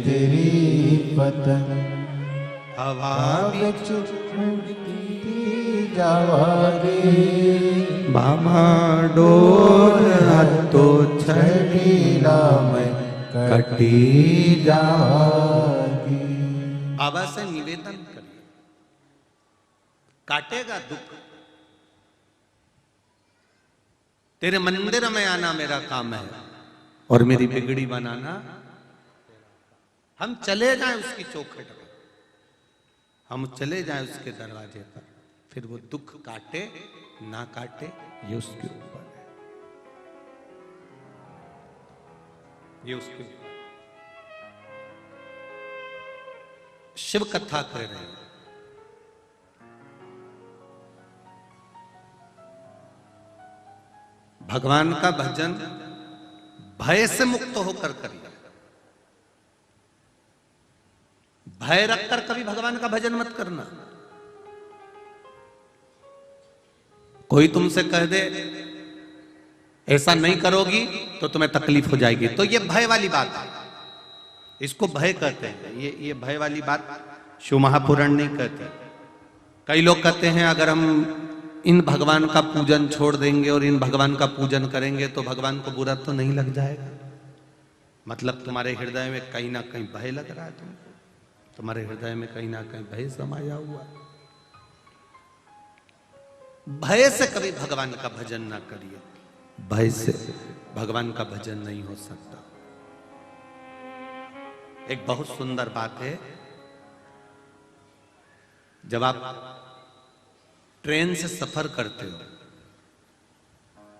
तेरी पतंग हवा विच उड़ती जावागी बामा डोर हतो छड़ीला में कटी जागी। बाबा से निवेदन करिए, काटेगा दुख। तेरे मंदिर में आना मेरा काम है और मेरी बिगड़ी बनाना। हम चले जाएं उसकी चौखट पर, हम चले जाएं उसके दरवाजे पर, फिर वो दुख काटे ना काटे ये उसके ऊपर है, ये उसके ऊपर। शिव कथा कर रहे हैं, भगवान का भजन भय से मुक्त होकर करिए। भय रखकर कभी भगवान का भजन मत करना। कोई तुमसे कह दे ऐसा नहीं करोगी तो तुम्हें तकलीफ हो जाएगी, तो ये भय वाली बात है, इसको भय कहते हैं। ये भय वाली बात शिव महापुराण नहीं कहते। कई लोग कहते हैं अगर हम इन भगवान का पूजन छोड़ देंगे और इन भगवान का पूजन करेंगे तो भगवान को बुरा तो नहीं लग जाएगा। मतलब तुम्हारे हृदय में कहीं ना कहीं भय लग रहा है, तुमको तुम्हारे हृदय में कहीं ना कहीं भय समाया हुआ। भय से कभी भगवान का भजन ना करिए, भय से भगवान का भजन नहीं हो सकता। एक बहुत सुंदर बात है, जब आप ट्रेन से सफर करते हो,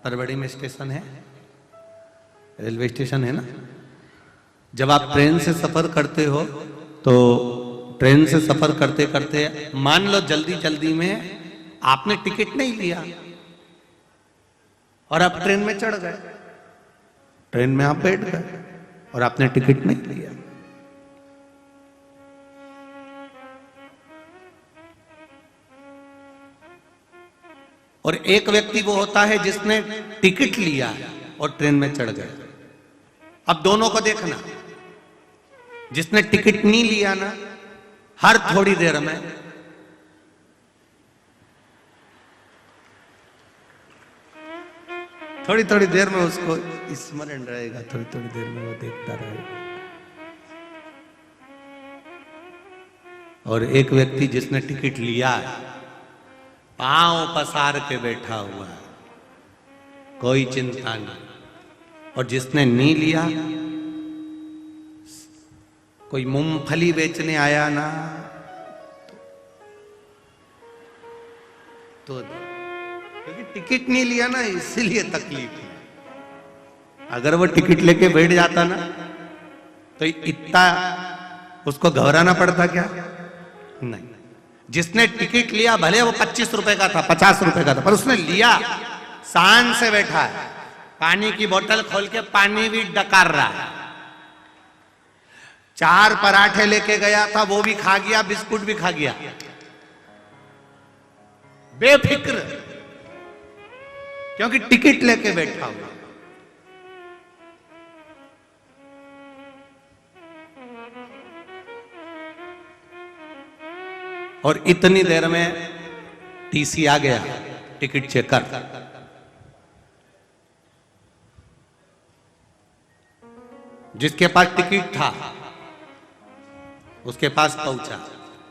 परवड़ी में स्टेशन है, रेलवे स्टेशन है ना, जब आप ट्रेन से सफर करते हो तो ट्रेन से सफर करते करते मान लो जल्दी जल्दी में आपने टिकट नहीं लिया और आप ट्रेन में चढ़ गए, ट्रेन में आप बैठ गए और आपने टिकट नहीं लिया। और एक व्यक्ति वो होता है जिसने टिकट लिया और ट्रेन में चढ़ गया। अब दोनों को देखना, जिसने टिकट नहीं लिया ना, हर थोड़ी देर में थोड़ी थोड़ी देर में उसको स्मरण रहेगा, थोड़ी थोड़ी देर में वो देखता रहेगा। और एक व्यक्ति जिसने टिकट लिया, पांव पसार के बैठा हुआ है, कोई चिंता नहीं। और जिसने नहीं लिया, कोई मूंगफली बेचने आया ना तो क्योंकि टिकट नहीं लिया ना, इसीलिए तकलीफ है। अगर वो टिकट लेके बैठ जाता ना तो इतना उसको घबराना पड़ता क्या? नहीं। जिसने टिकट लिया, भले वो 25 रुपए का था, 50 रुपए का था, पर उसने लिया, शान से बैठा है, पानी की बोतल खोल के पानी भी डकार रहा है, 4 पराठे लेके गया था वो भी खा गया, बिस्कुट भी खा गया, बेफिक्र, क्योंकि टिकट लेके बैठा हुआ। और इतनी देर में टीसी आ गया, टिकट चेक कर। जिसके पास टिकट था उसके पास पहुंचा,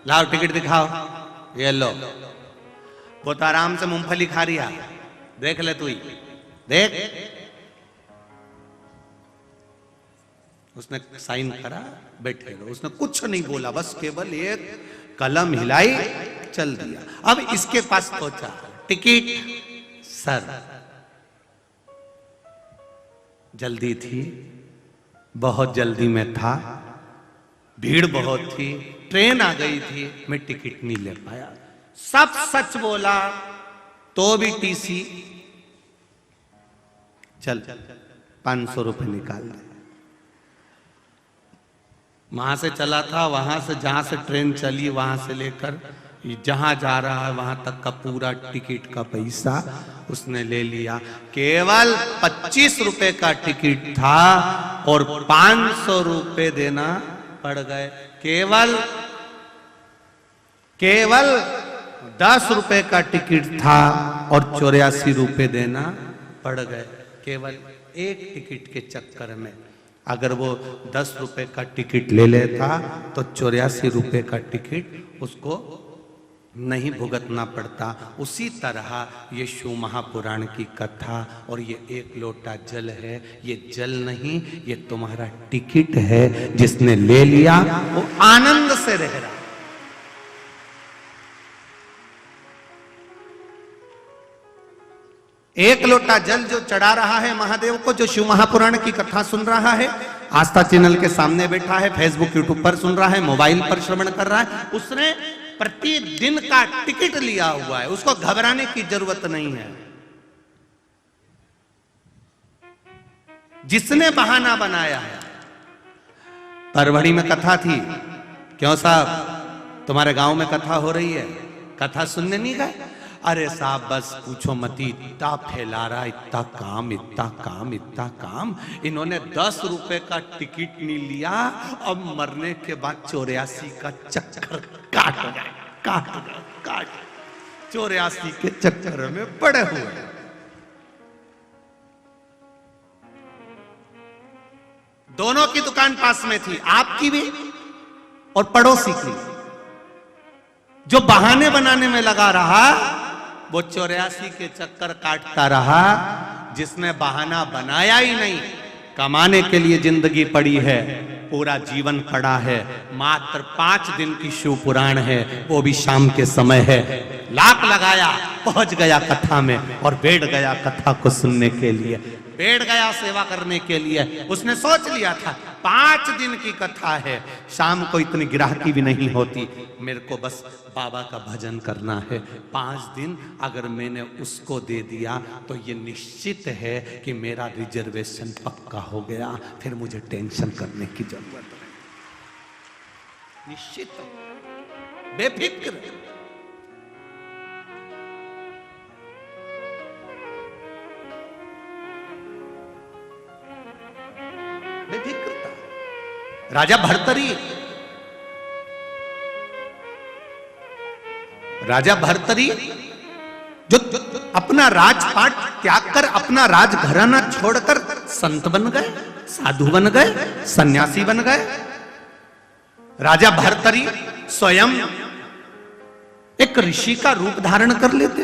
लाओ टिकट दिखाओ, ये लो। वो तो आराम से मूंगफली खा रही है, देख ले तू ही देख। उसने साइन करा, बैठे लो, उसने कुछ नहीं बोला, बस केवल एक कलम हिलाई, चल दिया। अब इसके पास पहुंचा, टिकट सर, जल्दी थी, बहुत जल्दी में था, भीड़ बहुत थी, ट्रेन आ गई थी, मैं टिकट नहीं ले पाया। सब सच बोला तो भी टीसी, चल 500 रुपए निकाल दे। वहां से चला था, वहां से जहां से ट्रेन चली वहां से लेकर जहां जा रहा है वहां तक का पूरा टिकट का पैसा उसने ले लिया। केवल 25 रुपए का टिकट था और 500 रुपए देना पड़ गए। केवल 10 रुपए का टिकट था और 84 रुपए देना पड़ गए, केवल एक टिकट के चक्कर में। अगर वो 10 रुपए का टिकट ले लेता तो 84 रुपए का टिकट उसको नहीं भुगतना पड़ता। उसी तरह ये शिव महापुराण की कथा और ये एक लोटा जल है, ये जल नहीं, ये तुम्हारा टिकट है। जिसने ले लिया वो आनंद से रह रहा। एक लोटा जल जो चढ़ा रहा है महादेव को, जो शिव महापुराण की कथा सुन रहा है, आस्था चैनल के सामने बैठा है, फेसबुक यूट्यूब पर सुन रहा है, मोबाइल पर श्रवण कर रहा है, उसने प्रतिदिन का टिकट लिया हुआ है। उसको घबराने की जरूरत नहीं है। जिसने बहाना बनाया है। परवड़ी में कथा थी, क्यों साहब तुम्हारे गांव में कथा हो रही है, कथा सुनने नहीं गए? अरे साहब बस पूछो मती, इतना फैला रहा, इतना काम, इतना काम, इतना काम। इन्होंने 10 रुपए का टिकट नहीं लिया, अब मरने के बाद 84 का चक्कर काट गए, काट 84 के चक्कर में पड़े हुए। दोनों की दुकान पास में थी, आपकी भी और पड़ोसी की। जो बहाने बनाने में लगा रहा वो 84 के चक्कर काटता रहा। जिसने बहाना बनाया ही नहीं, कमाने के लिए जिंदगी पड़ी है, पूरा जीवन पड़ा है, मात्र 5 दिन की शिव पुराण है, वो भी शाम के समय है। लाख लगाया, पहुंच गया कथा में और बैठ गया कथा को सुनने के लिए, बैठ गया सेवा करने के लिए। उसने सोच लिया था 5 दिन की कथा है, शाम को इतनी गिराकी भी नहीं होती, मेरे को बस बाबा का भजन करना है। 5 दिन अगर मैंने उसको दे दिया तो ये निश्चित है कि मेरा रिजर्वेशन पक्का हो गया, फिर मुझे टेंशन करने की जरूरत नहीं। निश्चित बेफिक्र। बेफिक्रता। राजा भर्तरी जो अपना राजपाट त्याग कर, अपना राजघराना छोड़कर संत बन गए, साधु बन गए, सन्यासी बन गए। राजा भर्तरी स्वयं एक ऋषि का रूप धारण कर लेते।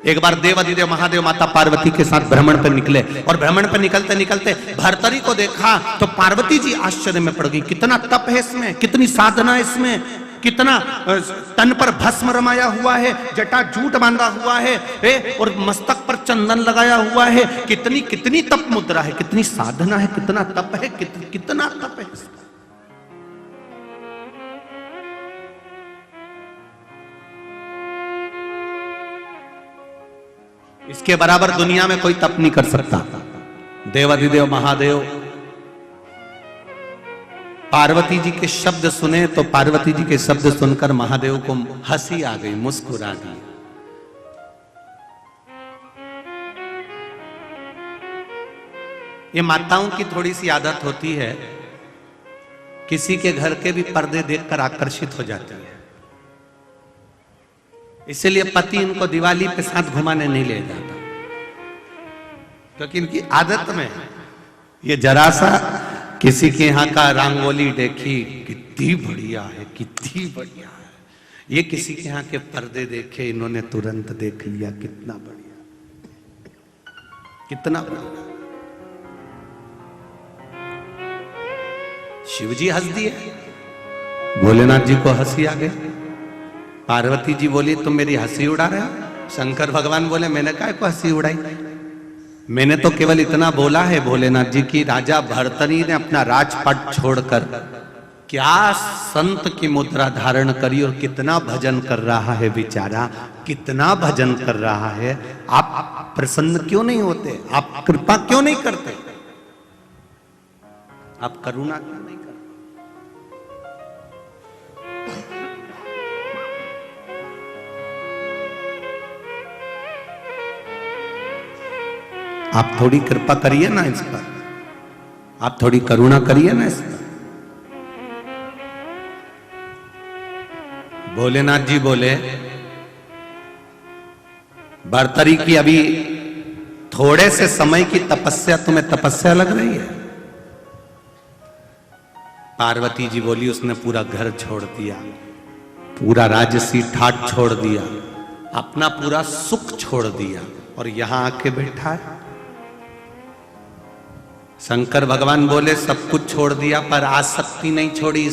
एक बार देवाधिदेव महादेव माता पार्वती के साथ भ्रमण पर निकले और भ्रमण पर निकलते निकलते भर्तरी को देखा तो पार्वती जी आश्चर्य में पड़ गई। कितना तप है इसमें, कितनी साधना है इसमें, कितना तन पर भस्म रमाया हुआ है, जटा जूट बांधा हुआ है, और मस्तक पर चंदन लगाया हुआ है। कितनी कितनी तप मुद्रा है, कितनी साधना है, कितना तप है, कितना तप है। इसके बराबर दुनिया में कोई तप नहीं कर सकता। देवाधिदेव महादेव पार्वती जी के शब्द सुने तो पार्वती जी के शब्द सुनकर महादेव को हंसी आ गई, मुस्कुरा दी। ये माताओं की थोड़ी सी आदत होती है, किसी के घर के भी पर्दे देखकर आकर्षित हो जाती है। इसलिए पति इनको दिवाली पे साथ घुमाने नहीं ले जाता, क्योंकि इनकी आदत में ये जरा सा किसी के यहाँ का रंगोली देखी, कितनी बढ़िया है, कितनी बढ़िया है। ये किसी के यहाँ के पर्दे देखे, इन्होंने तुरंत देख लिया, कितना बढ़िया, कितना बढ़िया। शिव जी हंस दिए, भोलेनाथ जी को हंसी आ गई। पार्वती जी बोली तुम मेरी हंसी उड़ा रहे हो। शंकर भगवान बोले मैंने काय को हंसी उड़ाई, मैंने तो केवल इतना बोला है भोलेनाथ जी की राजा भर्तरी ने अपना राजपाट छोड़कर क्या संत की मुद्रा धारण करी और कितना भजन कर रहा है बेचारा, कितना भजन कर रहा है। आप प्रसन्न क्यों नहीं होते, आप कृपा क्यों नहीं करते, आप करुणा क्यों नहीं करते? आप थोड़ी कृपा करिए ना इस पर, आप थोड़ी करुणा करिए ना इस पर। भोलेनाथ जी बोले, भर्तरी की अभी थोड़े से समय की तपस्या तुम्हें तपस्या लग रही है? पार्वती जी बोली, उसने पूरा घर छोड़ दिया, पूरा राजसी ठाट छोड़ दिया, अपना पूरा सुख छोड़ दिया और यहां आके बैठा है। शंकर भगवान बोले, सब कुछ छोड़ दिया पर आसक्ति नहीं छोड़ी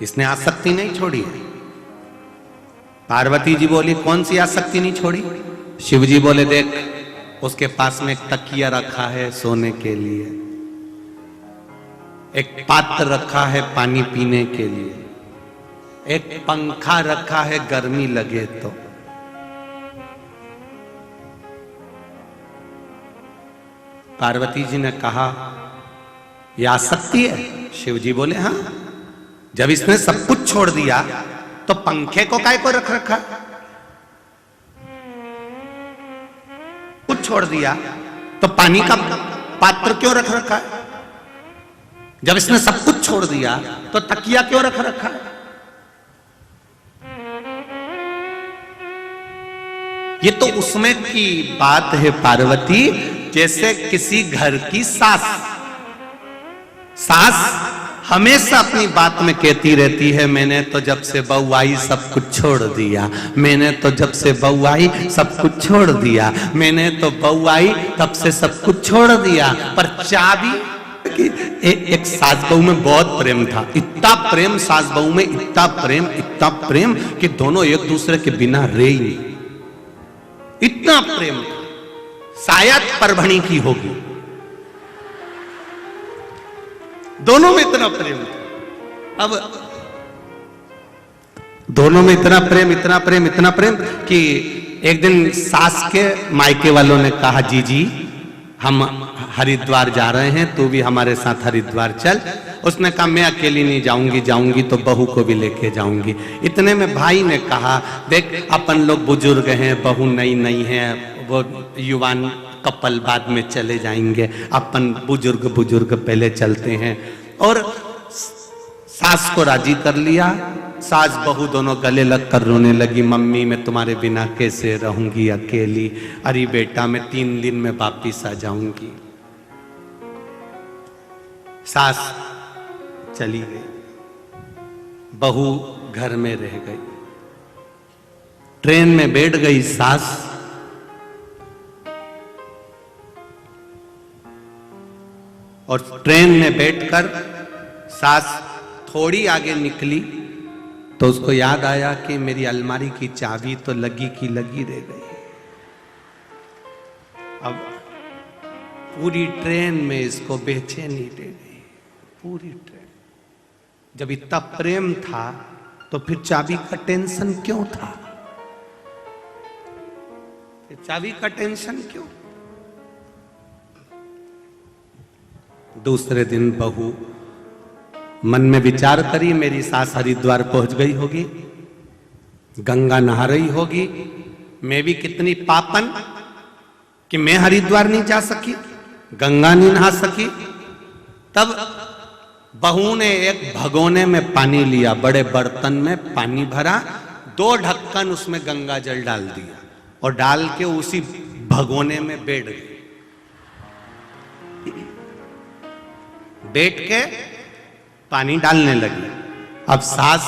इसने आसक्ति नहीं छोड़ी है। पार्वती जी बोली, कौन सी आसक्ति नहीं छोड़ी? शिव जी बोले, देख उसके पास में एक तकिया रखा है सोने के लिए, एक पात्र रखा है पानी पीने के लिए, एक पंखा रखा है गर्मी लगे तो। पार्वती जी ने कहा, यह आसक्ति है? शिव जी बोले, हाँ, जब इसने सब कुछ छोड़ दिया तो पंखे को काय को रख रखा? कुछ छोड़ दिया तो पानी का पात्र क्यों रख रखा है? जब इसने सब कुछ छोड़ दिया तो तकिया क्यों रख रखा है? ये तो उसमें की बात है पार्वती, जैसे किसी घर की सास हमेशा अपनी बात में कहती रहती है, मैंने तो जब से बहू आई सब कुछ छोड़ दिया, मैंने तो जब से बहू आई सब कुछ छोड़ दिया, मैंने तो बहू आई तब से सब कुछ छोड़ दिया। पर चाबी एक सास बहू में बहुत प्रेम था, इतना प्रेम सास बहू में, इतना प्रेम कि दोनों एक दूसरे के बिना रह ही नहीं, इतना प्रेम था। शायद परभणी की होगी, दोनों में इतना प्रेम था। अब दोनों में इतना प्रेम कि एक दिन सास के मायके वालों ने कहा, जी हम हरिद्वार जा रहे हैं, तू भी हमारे साथ हरिद्वार चल। उसने कहा, मैं अकेली नहीं जाऊंगी तो बहू को भी लेके जाऊंगी। इतने में भाई ने कहा, देख अपन लोग बुजुर्ग हैं, बहू नई है, वो युवान कपल बाद में चले जाएंगे, अपन बुजुर्ग पहले चलते हैं। और सास को राजी कर लिया। सास बहू दोनों गले लग कर रोने लगी, मम्मी मैं तुम्हारे बिना कैसे रहूंगी अकेली, अरे बेटा मैं 3 दिन में वापिस आ जाऊंगी। सास चली गई, बहू घर में रह गई। ट्रेन में बैठ गई सास, और ट्रेन में बैठकर सास थोड़ी आगे निकली तो उसको याद आया कि मेरी अलमारी की चाबी तो लगी की लगी रह गई। अब पूरी ट्रेन में इसको बेचैनी दे गई, पूरी ट्रेन। जब इतना प्रेम था तो फिर चाबी का टेंशन क्यों था? चाबी का टेंशन क्यों? दूसरे दिन बहू मन में विचार करी, मेरी सास हरिद्वार पहुंच गई होगी, गंगा नहा रही होगी, मैं भी कितनी पापन कि मैं हरिद्वार नहीं जा सकी, गंगा नहीं नहा सकी। तब बहू ने एक भगोने में पानी लिया, बड़े बर्तन में पानी भरा, 2 ढक्कन उसमें गंगा जल डाल दिया और डाल के उसी भगोने में बैठ गई। बैठ के पानी डालने लगी। अब सास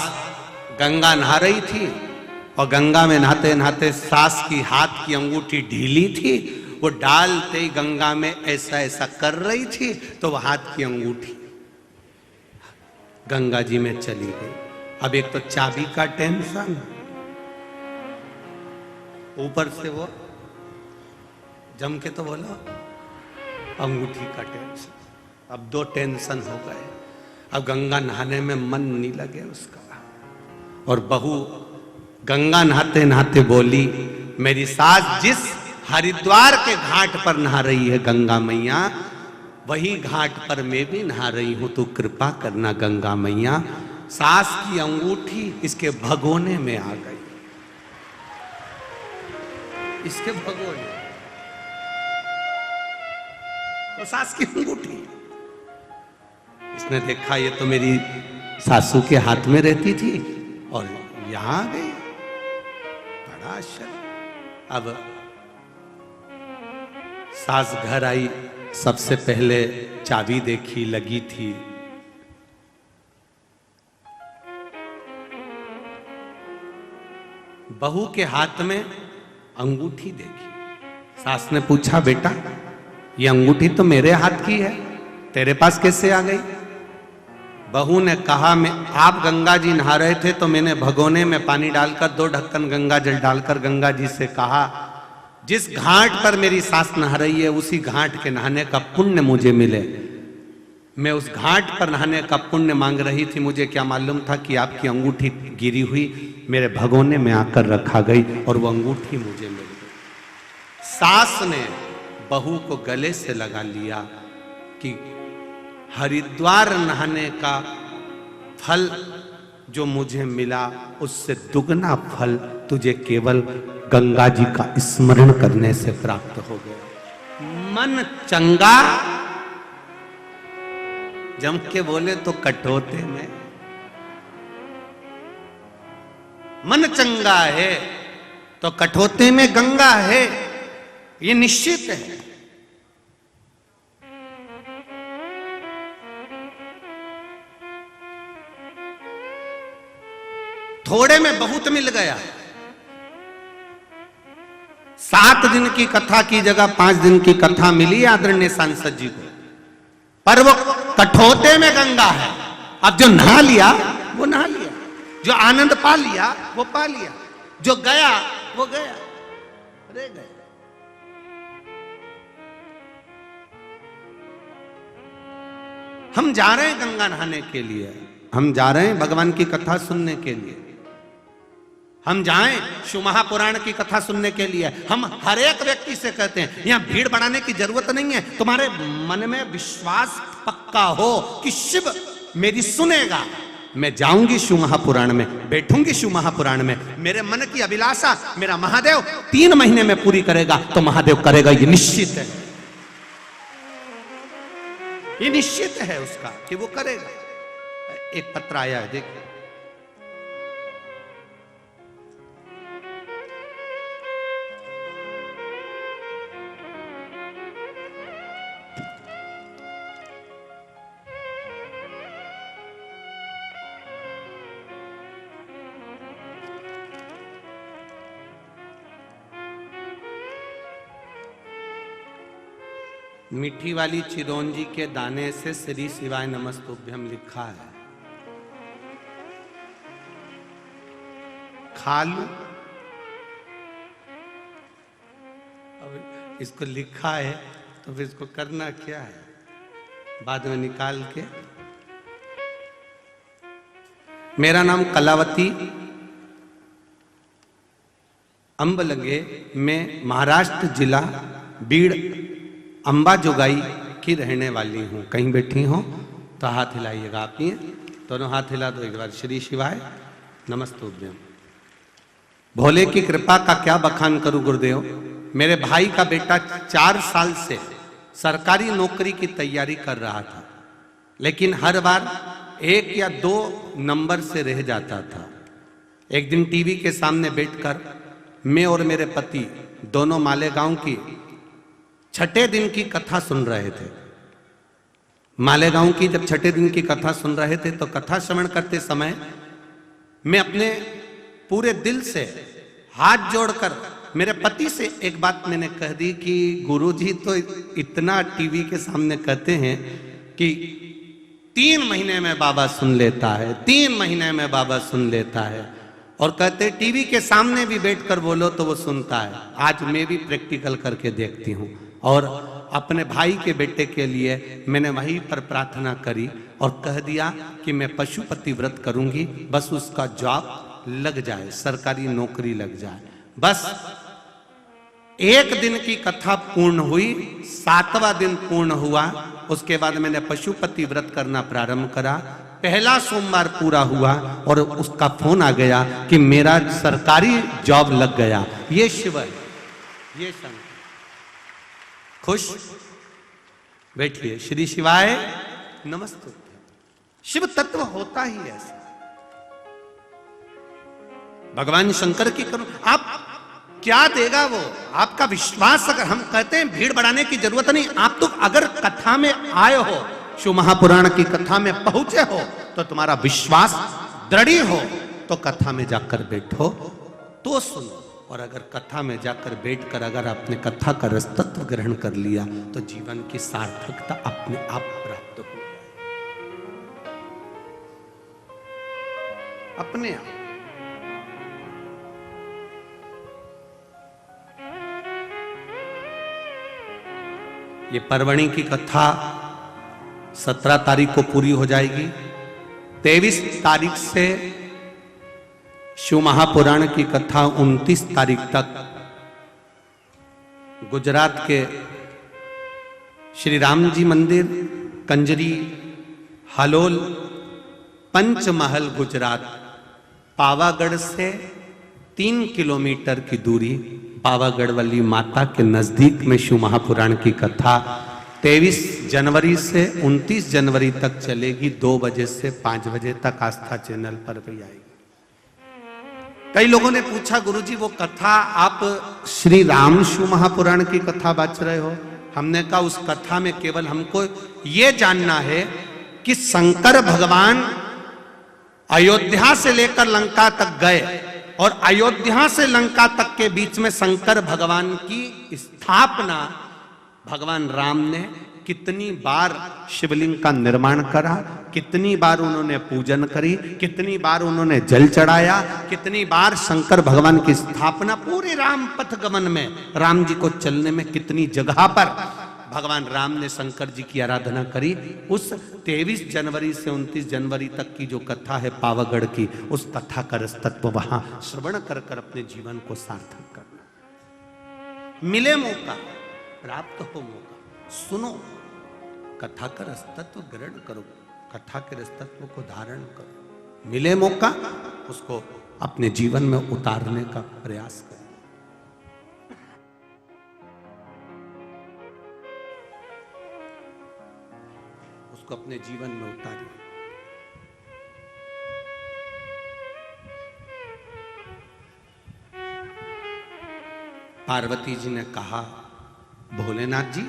गंगा नहा रही थी और गंगा में नहाते नहाते सास की हाथ की अंगूठी ढीली थी, वो डालते ही गंगा में ऐसा ऐसा कर रही थी तो वो हाथ की अंगूठी गंगा जी में चली गई। अब एक तो चाबी का टेंशन, ऊपर से वो जम के तो बोलो अंगूठी का टेंशन। अब 2 टेंशन हो गए। अब गंगा नहाने में मन नहीं लगे उसका। और बहू गंगा नहाते नहाते बोली, मेरी सास जिस हरिद्वार के घाट पर नहा रही है गंगा मैया, वही घाट पर मैं भी नहा रही हूं, तू कृपा करना गंगा मैया। सास की अंगूठी इसके भगोने में आ गई, इसके भगोने। तो सास की अंगूठी, इसने देखा ये तो मेरी सासू के हाथ में रहती थी और यहां आ गई। बड़ा आश्चर्य। अब सास घर आई, सबसे पहले चाबी देखी, लगी थी। बहू के हाथ में अंगूठी देखी। सास ने पूछा, बेटा ये अंगूठी तो मेरे हाथ की है, तेरे पास कैसे आ गई? बहू ने कहा, मैं आप गंगा जी नहा रहे थे तो मैंने भगोने में पानी डालकर 2 ढक्कन गंगा जल डालकर गंगा जी से कहा, जिस घाट पर मेरी सास नहा रही है उसी घाट के नहाने का पुण्य मुझे मिले। मैं उस घाट पर नहाने का पुण्य मांग रही थी, मुझे क्या मालूम था कि आपकी अंगूठी गिरी हुई मेरे भगोने में आकर रखा गई और वो अंगूठी मुझे मिल गई। सास ने बहू को गले से लगा लिया कि हरिद्वार नहाने का फल जो मुझे मिला उससे दुगना फल तुझे केवल गंगा जी का स्मरण करने से प्राप्त हो गया। मन चंगा, जम के बोले तो कटोते में। मन चंगा है तो कठोते में गंगा है, ये निश्चित है। थोड़े में बहुत मिल गया। 7 दिन की कथा की जगह 5 दिन की कथा मिली आदरणीय सांसद जी को, पर वो कठोते में गंगा है। अब जो नहा लिया वो नहा लिया, जो आनंद पा लिया वो पा लिया, जो गया वो गया, रह गया। हम जा रहे हैं गंगा नहाने के लिए, हम जा रहे हैं भगवान की कथा सुनने के लिए, हम जाएं शिव महापुराण की कथा सुनने के लिए। हम हर एक व्यक्ति से कहते हैं यहां भीड़ बढ़ाने की जरूरत नहीं है, तुम्हारे मन में विश्वास पक्का हो कि शिव मेरी सुनेगा। मैं जाऊंगी शिव महापुराण में, बैठूंगी शिव महापुराण में, मेरे मन की अभिलाषा मेरा महादेव 3 महीने में पूरी करेगा तो महादेव करेगा, ये निश्चित है, ये निश्चित है उसका कि वो करेगा। एक पत्र आया है, देखिए। मीठी वाली चिरौंजी के दाने से श्री शिवाय नमस्तुभ्यम लिखा है, खा लूं। अब इसको लिखा है तो फिर इसको करना क्या है, बाद में निकाल के। मेरा नाम कलावती अंबलगे, मैं महाराष्ट्र जिला बीड़ अंबाजोगाई की रहने वाली हूँ। कहीं बैठी हो तो हाथ हिलाइएगा, आप ही दोनों हाथ हिला दो एक बार। श्री शिवाय नमस्तुभ्यम। भोले की कृपा का क्या बखान करूं गुरुदेव। मेरे भाई का बेटा 4 साल से सरकारी नौकरी की तैयारी कर रहा था, लेकिन हर बार 1 या 2 नंबर से रह जाता था। एक दिन टीवी के सामने बैठकर मैं और मेरे पति दोनों मालेगांव की 6ठे दिन की कथा सुन रहे थे। मालेगांव की जब 6ठे दिन की कथा सुन रहे थे तो कथा श्रवण करते समय मैं अपने पूरे दिल से हाथ जोड़कर मेरे पति से एक बात मैंने कह दी कि गुरुजी तो इतना टीवी के सामने कहते हैं कि 3 महीने में बाबा सुन लेता है, 3 महीने में बाबा सुन लेता है, और कहते टीवी के सामने भी बैठकर बोलो तो वो सुनता है। आज मैं भी प्रैक्टिकल करके देखती हूँ और अपने भाई के बेटे के लिए मैंने वहीं पर प्रार्थना करी और कह दिया कि मैं पशुपति व्रत करूंगी, बस उसका जॉब लग जाए, सरकारी नौकरी लग जाए। बस 1 दिन की कथा पूर्ण हुई, 7वां दिन पूर्ण हुआ, उसके बाद मैंने पशुपति व्रत करना प्रारंभ करा। पहला सोमवार पूरा हुआ और उसका फोन आ गया कि मेरा सरकारी जॉब लग गया। ये शिव है, ये शंकर। खुश बैठिए। श्री शिवाय नमस्ते। शिव तत्व होता ही ऐसा। भगवान शंकर की करो, आप क्या देगा वो? आपका विश्वास। अगर हम कहते हैं भीड़ बढ़ाने की जरूरत नहीं, आप तो अगर कथा में आए हो, शिव महापुराण की कथा में पहुंचे हो, तो तुम्हारा विश्वास दृढ़ हो, तो कथा में जाकर बैठो तो सुनो। और अगर कथा में जाकर बैठकर अगर आपने कथा का रसतत्व ग्रहण कर लिया, तो जीवन की सार्थकता अपने आप प्राप्त हो जाए, अपने आप। ये परवणी की कथा 17 तारीख को पूरी हो जाएगी। 23 तारीख से शिव महापुराण की कथा 29 तारीख तक गुजरात के श्री राम जी मंदिर, कंजरी, हालोल, पंचमहल, गुजरात, पावागढ़ से 3 किलोमीटर की दूरी, पावागढ़ वाली माता के नजदीक में शिव महापुराण की कथा 23 जनवरी से 29 जनवरी तक चलेगी। 2 बजे से 5 बजे तक आस्था चैनल पर भी आएगी। कई लोगों ने पूछा, गुरुजी वो कथा आप श्री राम शिव महापुराण की कथा बाच रहे हो? हमने कहा उस कथा में केवल हमको ये जानना है कि शंकर भगवान अयोध्या से लेकर लंका तक गए, और अयोध्या से लंका तक के बीच में शंकर भगवान की स्थापना भगवान राम ने कितनी बार शिवलिंग का निर्माण करा, कितनी बार उन्होंने पूजन करी, कितनी बार उन्होंने जल चढ़ाया, कितनी बार शंकर भगवान की स्थापना पूरे राम पथ गमन में, राम जी को चलने में कितनी जगह पर भगवान राम ने शंकर जी की आराधना करी। उस 23 जनवरी से 29 जनवरी तक की जो कथा है पावागढ़ की, उस कथा का रसतत्व वहां श्रवण कर कर अपने जीवन को सार्थक करना। मिले मौका, प्राप्त हो मौका, सुनो, कथा का रसतत्व ग्रहण करो, कथा के रसतत्व को धारण करो। मिले मौका, उसको अपने जीवन में उतारने का प्रयास करो। उसको अपने जीवन में उतारिए। पार्वती जी ने कहा, भोलेनाथ जी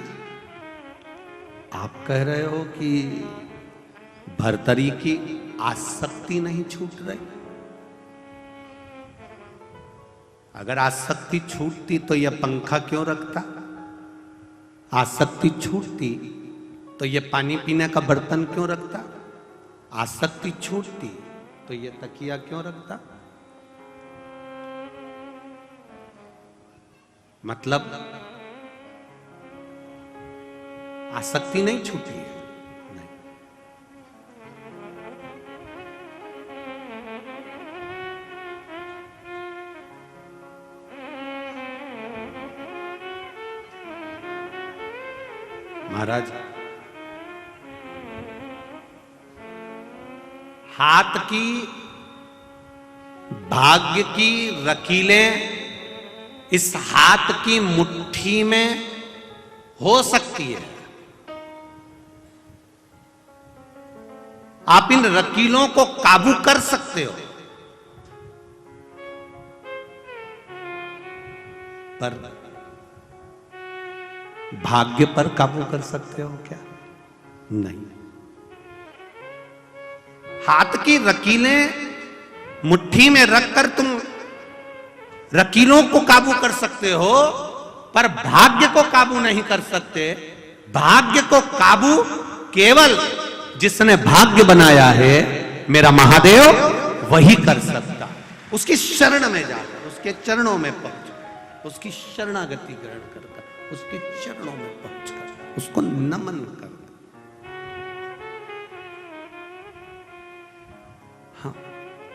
आप कह रहे हो कि भर्तरी की आसक्ति नहीं छूट रही। अगर आसक्ति छूटती तो यह पंखा क्यों रखता? आसक्ति छूटती तो यह पानी पीने का बर्तन क्यों रखता? आसक्ति छूटती तो यह तकिया क्यों रखता? मतलब आसक्ति नहीं छूटी है। नहीं। महाराज, हाथ की भाग्य की लकीरें इस हाथ की मुट्ठी में हो सकती है। आप इन रकीलों को काबू कर सकते हो, पर भाग्य पर काबू कर सकते हो क्या? नहीं। हाथ की रकीलें मुट्ठी में रखकर तुम रकीलों को काबू कर सकते हो, पर भाग्य को काबू नहीं कर सकते। भाग्य को काबू केवल जिसने भाग्य बनाया है, मेरा महादेव, वही कर सकता। उसकी शरण में जाकर, उसके चरणों में पहुंच, उसकी शरणागति ग्रहण कर, उसके चरणों में पहुंचकर उसको नमन कर। हाँ,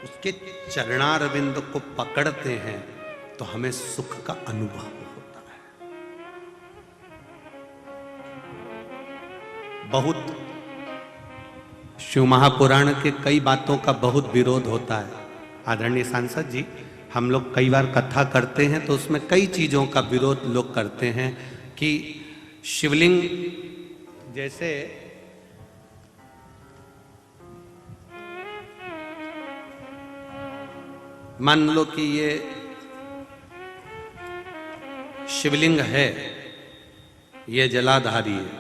उसके चरणारविंद को पकड़ते हैं तो हमें सुख का अनुभव होता है। बहुत शिव महापुराण के कई बातों का बहुत विरोध होता है। आदरणीय सांसद जी, हम लोग कई बार कथा करते हैं तो उसमें कई चीजों का विरोध लोग करते हैं कि शिवलिंग जैसे मान लो कि ये शिवलिंग है, ये जलाधारी है,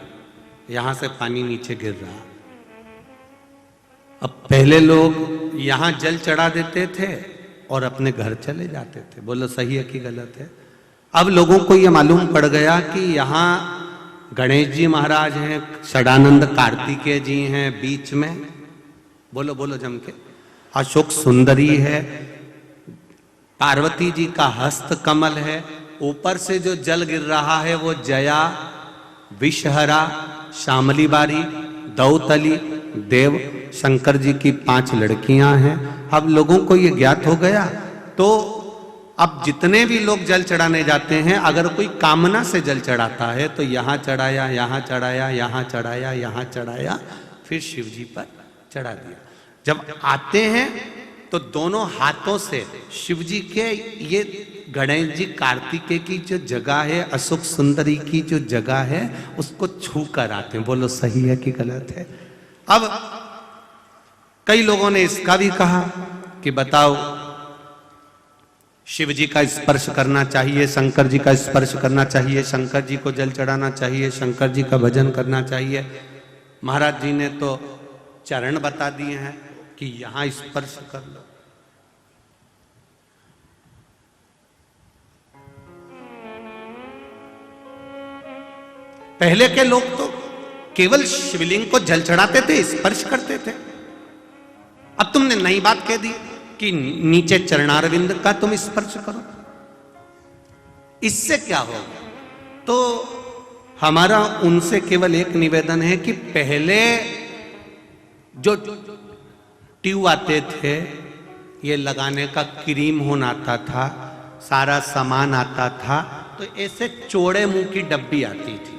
यहां से पानी नीचे गिर रहा। अब पहले लोग यहां जल चढ़ा देते थे और अपने घर चले जाते थे। बोलो सही है कि गलत है? अब लोगों को यह मालूम पड़ गया कि यहां गणेश जी महाराज हैं, षडानंद कार्तिकेय जी हैं बीच में, बोलो बोलो जम के, अशोक सुंदरी है, पार्वती जी का हस्त कमल है, ऊपर से जो जल गिर रहा है वो जया, विषहरा, शामली बारी, दौतली, देव, शंकर जी की 5 लड़कियां हैं। अब लोगों को ये ज्ञात हो गया, तो अब जितने भी लोग जल चढ़ाने जाते हैं, अगर कोई कामना से जल चढ़ाता है तो यहां चढ़ाया, यहां चढ़ाया, यहां चढ़ाया, यहां चढ़ाया, फिर शिव जी पर चढ़ा दिया। जब आते हैं तो दोनों हाथों से शिव जी के, ये गणेश जी कार्तिकेय की जो जगह है, अशोक सुंदरी की जो जगह है, उसको छू कर आते हैं। बोलो सही है कि गलत है? अब कई लोगों ने इसका भी कहा कि बताओ, शिव जी का स्पर्श करना चाहिए, शंकर जी का स्पर्श करना चाहिए, शंकर जी को जल चढ़ाना चाहिए, शंकर जी का भजन करना चाहिए। महाराज जी ने तो चरण बता दिए हैं कि यहां स्पर्श कर लो। पहले के लोग तो केवल शिवलिंग को जल चढ़ाते थे, स्पर्श करते थे। अब तुमने नई बात कह दी कि नीचे चरणारविंद का तुम स्पर्श करो। इससे क्या होगा? तो हमारा उनसे केवल एक निवेदन है कि पहले जो ट्यूब आते थे, ये लगाने का क्रीम होना आता था, सारा सामान आता था, तो ऐसे चौड़े मुंह की डब्बी आती थी।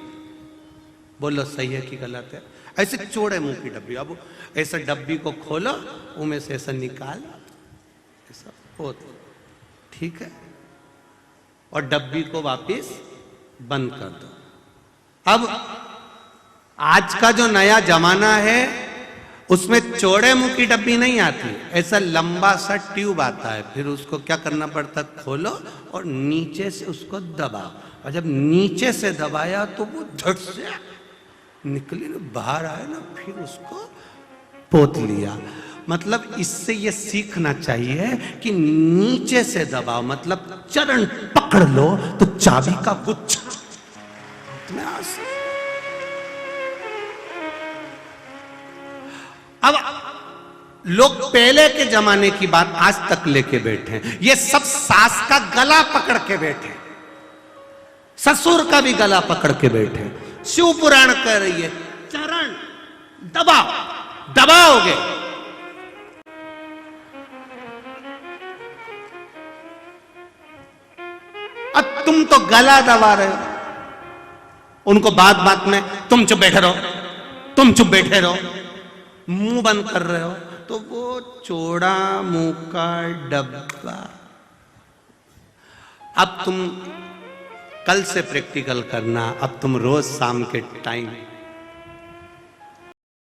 बोलो सही है कि गलत है? ऐसे चौड़े मुंह की डब्बी, अब ऐसे डब्बी को खोलो, उनमें से ऐसा निकाल, ऐसा हो, ठीक है, और डब्बी को वापस बंद कर दो। अब आज का जो नया जमाना है, उसमें चौड़े मुंह की डब्बी नहीं आती, ऐसा लंबा सा ट्यूब आता है। फिर उसको क्या करना पड़ता? खोलो और नीचे से उसको दबाओ, और जब नीचे से दबाया तो वो झट से निकली ना, बाहर आए ना, फिर उसको पोत लिया। मतलब इससे ये सीखना चाहिए कि नीचे से दबाओ, मतलब चरण पकड़ लो तो चाबी का गुच्छा तुम्हें आसान। अब लोग पहले के जमाने की बात आज तक लेके बैठे हैं। ये सब सास का गला पकड़ के बैठे, ससुर का भी गला पकड़ के बैठे। शिव पुराण कह रही है चरण दबाओ, दबाओगे अब तुम तो गला दबा रहे हो उनको, बात बात में तुम चुप बैठे रहो, तुम चुप बैठे रहो, मुंह बंद कर रहे हो। तो वो चौड़ा मुंह का डब्बा, अब तुम कल से प्रैक्टिकल करना, अब तुम रोज शाम के टाइम